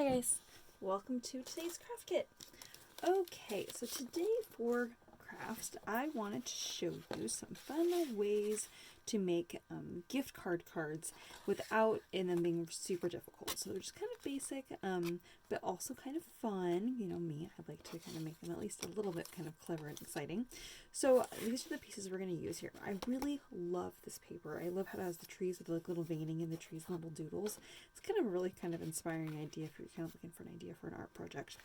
Hi guys, welcome to today's craft kit. Okay, so today for crafts, I wanted to show you some fun ways to make gift card cards without them being super difficult. So they're just kind of basic, but also kind of fun. You know me, I like to kind of make them at least a little bit kind of clever and exciting. So these are the pieces we're going to use here. I really love this paper. I love how it has the trees with like little veining in the trees and little doodles. It's kind of a really kind of inspiring idea if you're kind of looking for an idea for an art project.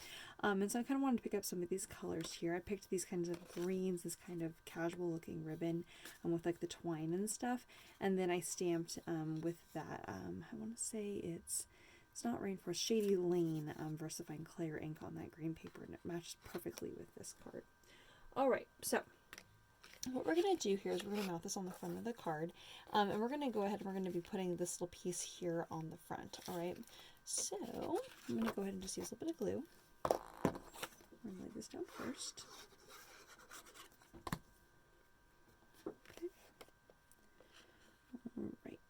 And so I kind of wanted to pick up some of these colors here. I picked these kinds of greens, this kind of casual looking ribbon with like the twine and stuff. And then I stamped with that, I want to say it's not Rainforest, Shady Lane VersaFine Clear ink on that green paper, and it matches perfectly with this card. Alright, so what we're going to do here is we're going to mount this on the front of the card, and we're going to go ahead and we're going to be putting this little piece here on the front. Alright, so I'm going to go ahead and just use a little bit of glue. I'm going to lay this down first. Okay. Alright.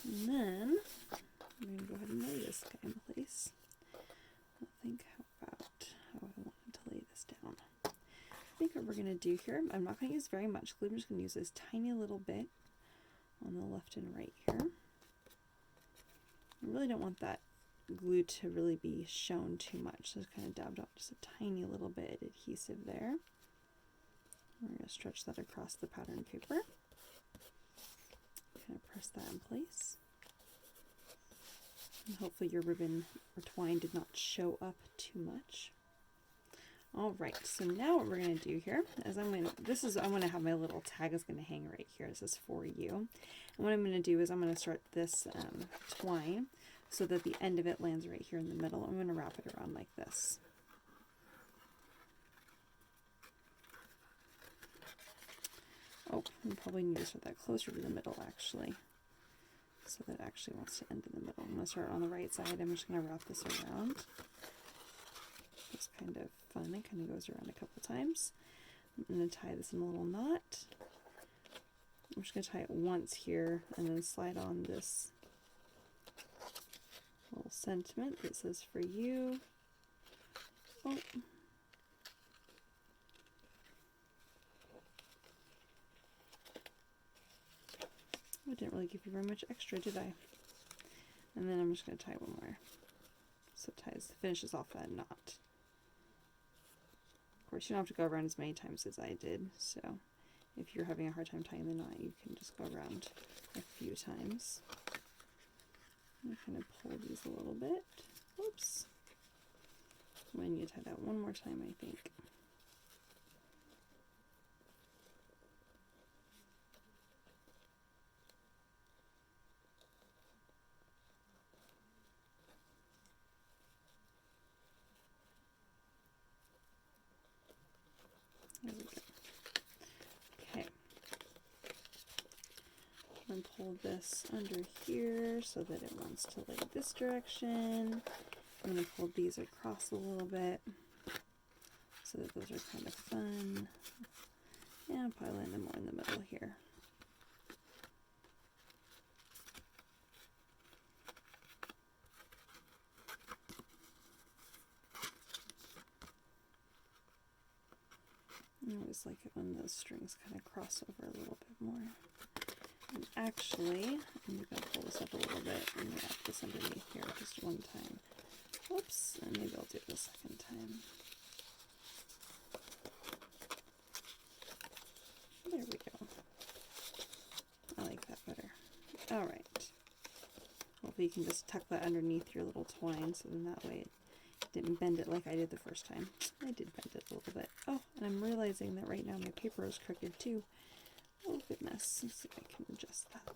And then I'm going to go ahead and lay this guy in place. I'll think about how I wanted to lay this down. I think what we're going to do here, I'm not going to use very much glue. I'm just going to use this tiny little bit on the left and right here. I really don't want that glue to really be shown too much, so just kind of dabbed off just a tiny little bit of adhesive there. We're going to stretch that across the pattern paper. Kind of press that in place. And hopefully your ribbon or twine did not show up too much. Alright, so now what we're going to do here is I'm going to have my little tag is going to hang right here. This is for you. And what I'm going to do is I'm going to start this twine so that the end of it lands right here in the middle. I'm going to wrap it around like this. Oh, I probably need to start that closer to the middle actually. So that it actually wants to end in the middle. I'm going to start on the right side. I'm just going to wrap this around. It's kind of fun. It kind of goes around a couple times. I'm going to tie this in a little knot. I'm just going to tie it once here and then slide on this little sentiment that says for you. Oh. I didn't really give you very much extra, did I? And then I'm just going to tie one more. So it finishes off that knot. Of course, you don't have to go around as many times as I did, so if you're having a hard time tying the knot, you can just go around a few times. I'm going to pull these a little bit. Oops. I'm going to need to tie that one more time, I think. There we go. Okay. I'm going to pull this under here so that it wants to lay this direction. I'm going to pull these across a little bit so that those are kind of fun. And I'll probably land them more in the middle here. I always like it when those strings kind of cross over a little bit more. And actually, I'm going to pull this up a little bit and wrap this underneath here just one time. Whoops, and maybe I'll do it a second time. There we go. I like that better. Alright. Hopefully you can just tuck that underneath your little twine so then that way it didn't bend it like I did the first time. I did bend it a little bit. Oh, and I'm realizing that right now my paper is crooked too. Oh goodness, let's see if I can adjust that.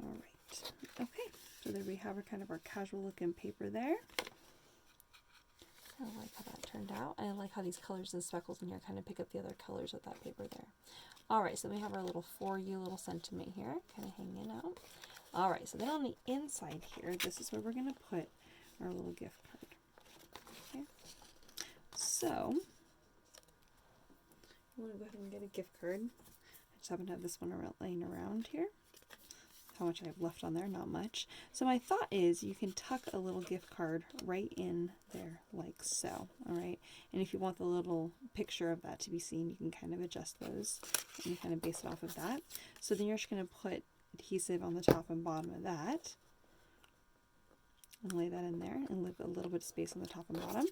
Alright, okay, so there we have our casual looking paper there. I like how that turned out. I like how these colors and speckles in here kind of pick up the other colors of that paper there. Alright, so we have our little for you little sentiment here, kind of hanging out. Alright, so then on the inside here, this is where we're going to put our little gift card. Okay, so you want to go ahead and get a gift card. I Just happen to have this one laying around here. How much I have left on there? Not much. So my thought is you can tuck a little gift card right in there like so. All right. And if you want the little picture of that to be seen, you can kind of adjust those and kind of base it off of that. So then you're just going to put adhesive on the top and bottom of that and lay that in there and leave a little bit of space on the top and bottom,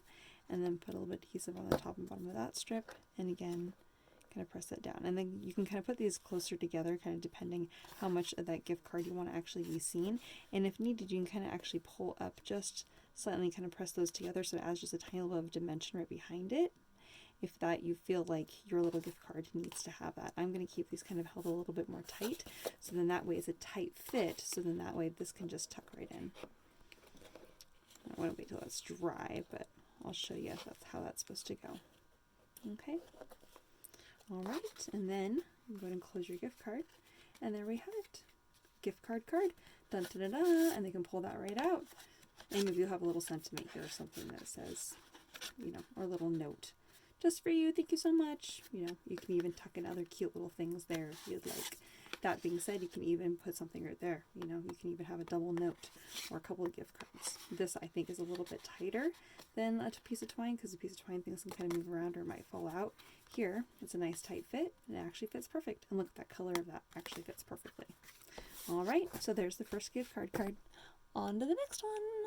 and then put a little bit of adhesive on the top and bottom of that strip, and again kind of press it down. And then you can kind of put these closer together, kind of depending how much of that gift card you want to actually be seen. And if needed, you can kind of actually pull up just slightly, kind of press those together so it adds just a tiny little bit of dimension right behind it, if that you feel like your little gift card needs to have that. I'm going to keep these kind of held a little bit more tight, so then that way it's a tight fit, so then that way this can just tuck right in. I want to wait till it's dry, but I'll show you if that's how that's supposed to go. Okay. All right, and then go ahead and close your gift card, and there we have it. Gift card. Dun dun dun dun, and they can pull that right out. And maybe you'll have a little sentiment here or something that says, you know, or a little note. Just for you, thank you so much. You know, you can even tuck in other cute little things there if you'd like. That being said, you can even put something right there. You know, you can even have a double note or a couple of gift cards. This, I think, is a little bit tighter than a piece of twine, because a piece of twine things can kind of move around or it might fall out. Here, it's a nice tight fit, and it actually fits perfect. And look, that color of that actually fits perfectly. All right, so there's the first gift card. On to the next one.